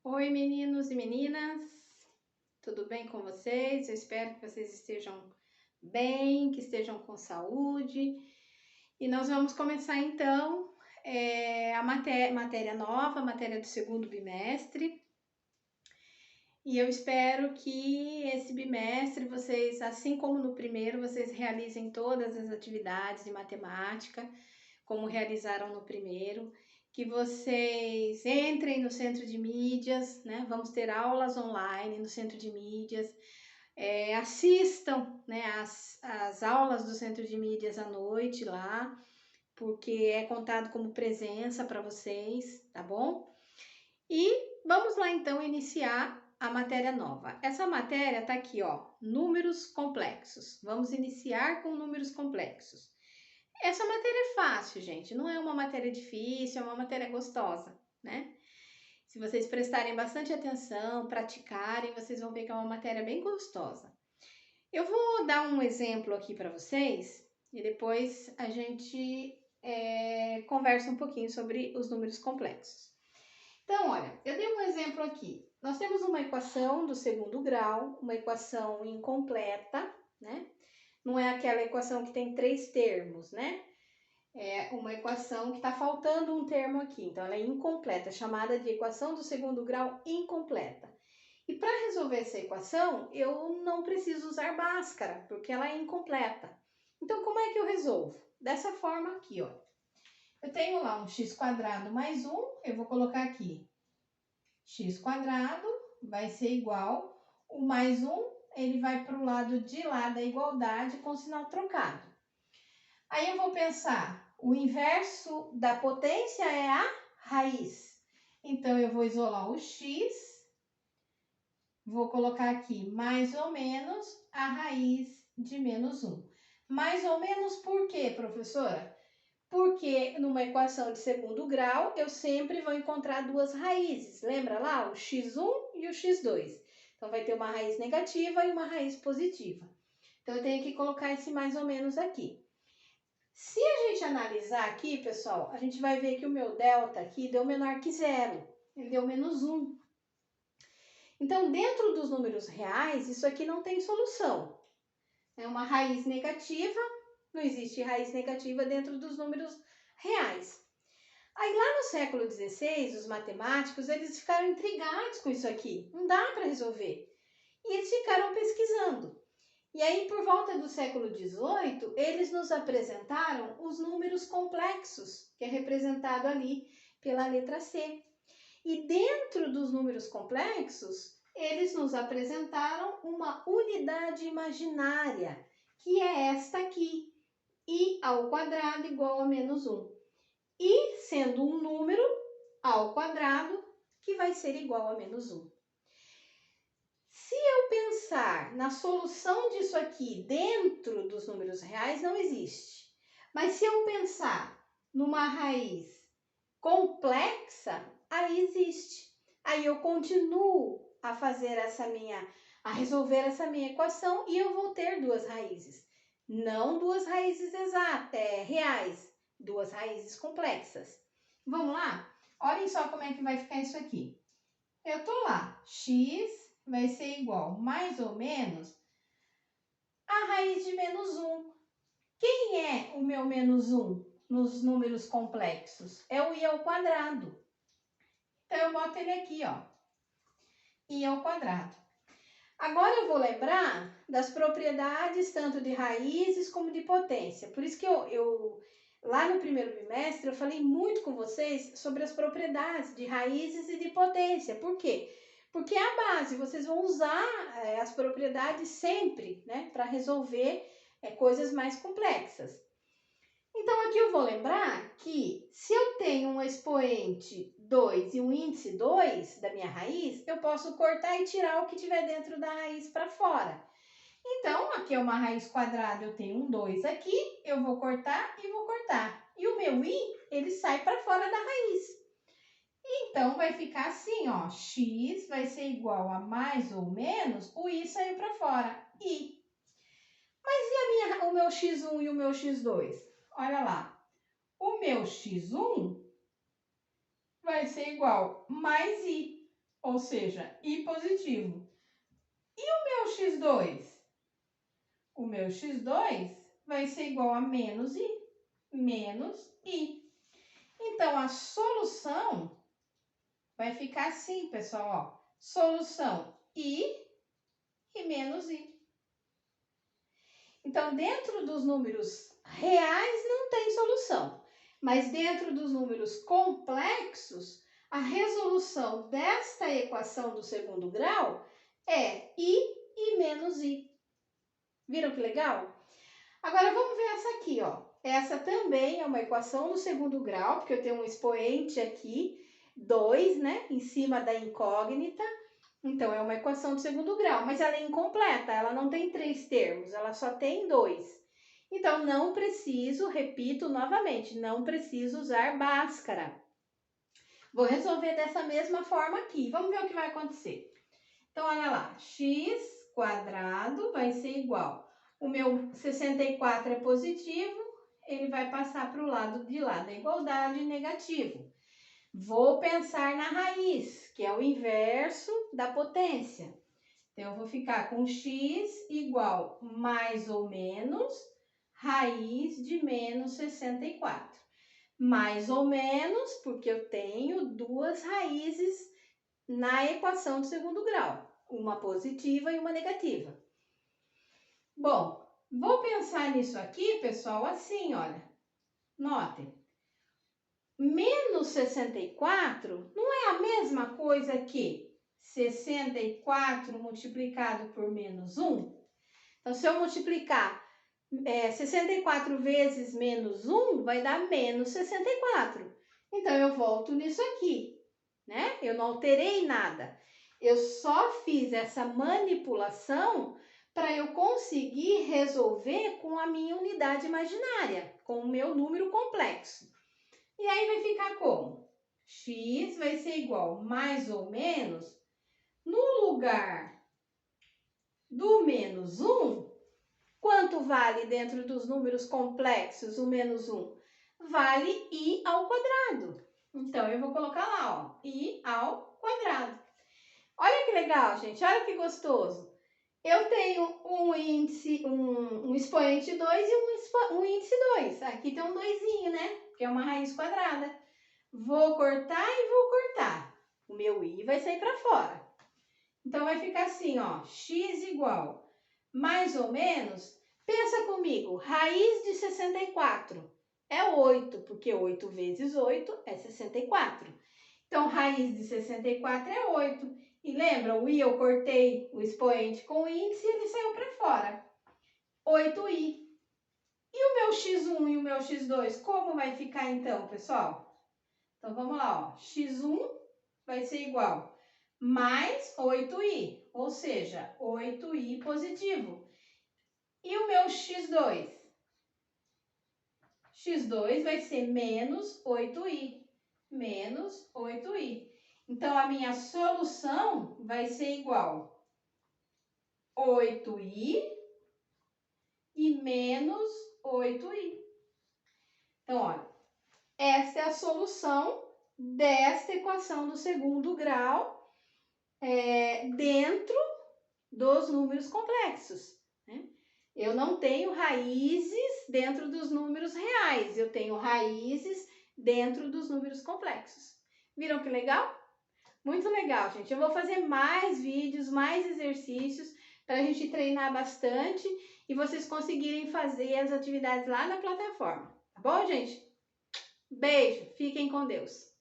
Oi, meninos e meninas, tudo bem com vocês? Eu espero que vocês estejam bem, que estejam com saúde. E nós vamos começar então a matéria nova, a matéria do segundo bimestre. E eu espero que esse bimestre vocês, assim como no primeiro, vocês realizem todas as atividades de matemática, como realizaram no primeiro, que vocês entrem no centro de mídias, né? Vamos ter aulas online no centro de mídias, assistam, né, as aulas do centro de mídias à noite lá, porque é contado como presença para vocês, tá bom? E vamos lá então iniciar a matéria nova. Essa matéria tá aqui, ó, números complexos. Vamos iniciar com números complexos. Essa matéria é fácil, gente, não é uma matéria difícil, é uma matéria gostosa, né? Se vocês prestarem bastante atenção, praticarem, vocês vão ver que é uma matéria bem gostosa. Eu vou dar um exemplo aqui para vocês e depois a gente conversa um pouquinho sobre os números complexos. Então, olha, eu dei um exemplo aqui. Nós temos uma equação do segundo grau, uma equação incompleta, né? Não é aquela equação que tem 3 termos, né? É uma equação que está faltando um termo aqui, então ela é incompleta, chamada de equação do segundo grau incompleta. E para resolver essa equação, eu não preciso usar Bhaskara, porque ela é incompleta. Então, como é que eu resolvo? Dessa forma aqui, ó. Eu tenho lá um x quadrado mais 1, eu vou colocar aqui x quadrado vai ser igual, o mais 1, ele vai para o lado de lá da igualdade com sinal trocado. Aí eu vou pensar, o inverso da potência é a raiz. Então, eu vou isolar o x, vou colocar aqui mais ou menos a raiz de menos 1. Mais ou menos por quê, professora? Porque numa equação de segundo grau, eu sempre vou encontrar duas raízes. Lembra lá? O x1 e o x2. Então, vai ter uma raiz negativa e uma raiz positiva. Então, eu tenho que colocar esse mais ou menos aqui. Se a gente analisar aqui, pessoal, a gente vai ver que o meu delta aqui deu menor que zero. Ele deu menos 1. Então, dentro dos números reais, isso aqui não tem solução. É uma raiz negativa, não existe raiz negativa dentro dos números reais. Aí lá no século XVI, os matemáticos, eles ficaram intrigados com isso aqui. Não dá para resolver. E eles ficaram pesquisando. E aí, por volta do século XVIII, eles nos apresentaram os números complexos, que é representado ali pela letra C. E dentro dos números complexos, eles nos apresentaram uma unidade imaginária, que é esta aqui, i ao quadrado igual a menos 1. E sendo um número ao quadrado, que vai ser igual a menos 1. Se eu pensar na solução disso aqui dentro dos números reais, não existe. Mas se eu pensar numa raiz complexa, aí existe. Aí eu continuo a fazer a resolver essa minha equação e eu vou ter duas raízes. Não duas raízes exatas, reais, duas raízes complexas. Vamos lá? Olhem só como é que vai ficar isso aqui. Eu tô lá, x vai ser igual, mais ou menos, a raiz de menos 1. Quem é o meu menos 1 nos números complexos? É o i ao quadrado. Então, eu boto ele aqui, ó, i ao quadrado. Agora, eu vou lembrar das propriedades tanto de raízes como de potência. Por isso que lá no primeiro bimestre, eu falei muito com vocês sobre as propriedades de raízes e de potência. Por quê? Porque é a base, vocês vão usar as propriedades sempre, né, para resolver coisas mais complexas. Então, aqui eu vou lembrar que se eu tenho um expoente 2 e um índice 2 da minha raiz, eu posso cortar e tirar o que tiver dentro da raiz para fora. Então, aqui é uma raiz quadrada, eu tenho um 2 aqui, eu vou cortar e vou cortar. E o meu i, ele sai para fora da raiz. Então, vai ficar assim, ó, x vai ser igual a mais ou menos, o i saiu para fora, i. Mas e o meu x1 e o meu x2? Olha lá, o meu x1 vai ser igual mais i. ou seja, i positivo. E o meu x2? O meu x2 vai ser igual a menos i. Então, a solução vai ficar assim, pessoal, ó. Solução i e menos i. Então, dentro dos números reais não tem solução, mas dentro dos números complexos, a resolução desta equação do segundo grau é i e menos i. Viram que legal? Agora vamos ver essa aqui, ó. Essa também é uma equação do segundo grau, porque eu tenho um expoente aqui, 2, né, em cima da incógnita. Então, é uma equação do segundo grau, mas ela é incompleta, ela não tem 3 termos, ela só tem 2. Então, não preciso, repito novamente, não preciso usar Bhaskara. Vou resolver dessa mesma forma aqui. Vamos ver o que vai acontecer. Então, olha lá, x quadrado vai ser igual. O meu 64 é positivo, ele vai passar para o lado de lá da igualdade, negativo. Vou pensar na raiz, que é o inverso da potência. Então, eu vou ficar com x igual mais ou menos raiz de menos 64. Mais ou menos, porque eu tenho duas raízes na equação do segundo grau, uma positiva e uma negativa. Bom, vou pensar nisso aqui, pessoal, assim, olha. Notem. Menos 64 não é a mesma coisa que 64 multiplicado por menos 1? Então, se eu multiplicar 64 vezes menos 1, vai dar menos 64. Então, eu volto nisso aqui, né? Eu não alterei nada. Eu só fiz essa manipulação para eu conseguir resolver com a minha unidade imaginária, com o meu número complexo. E aí vai ficar como? X vai ser igual mais ou menos, no lugar do menos 1, quanto vale dentro dos números complexos o menos 1? Vale i ao quadrado. Então, eu vou colocar lá, ó, i ao quadrado. Olha que legal, gente, olha que gostoso. Eu tenho um índice, um expoente 2 e um índice 2. Aqui tem um 2zinho, né? Que é uma raiz quadrada. Vou cortar e vou cortar. O meu i vai sair para fora. Então, vai ficar assim, ó, x igual, mais ou menos, pensa comigo, raiz de 64 é 8, porque 8 vezes 8 é 64. Então, raiz de 64 é 8. E lembra, o i eu cortei o expoente com o índice e ele saiu para fora. 8i. E o meu x1 e o meu x2, como vai ficar então, pessoal? Então, vamos lá, ó. x1 vai ser igual mais 8i, ou seja, 8i positivo. E o meu x2? x2 vai ser menos 8i, menos 8i. Então, a minha solução vai ser igual 8i e menos 8i. Então, olha, essa é a solução desta equação do segundo grau dentro dos números complexos, né? Eu não tenho raízes dentro dos números reais, eu tenho raízes dentro dos números complexos. Viram que legal? Muito legal, gente. Eu vou fazer mais vídeos, mais exercícios para a gente treinar bastante e vocês conseguirem fazer as atividades lá na plataforma. Tá bom, gente? Beijo, fiquem com Deus.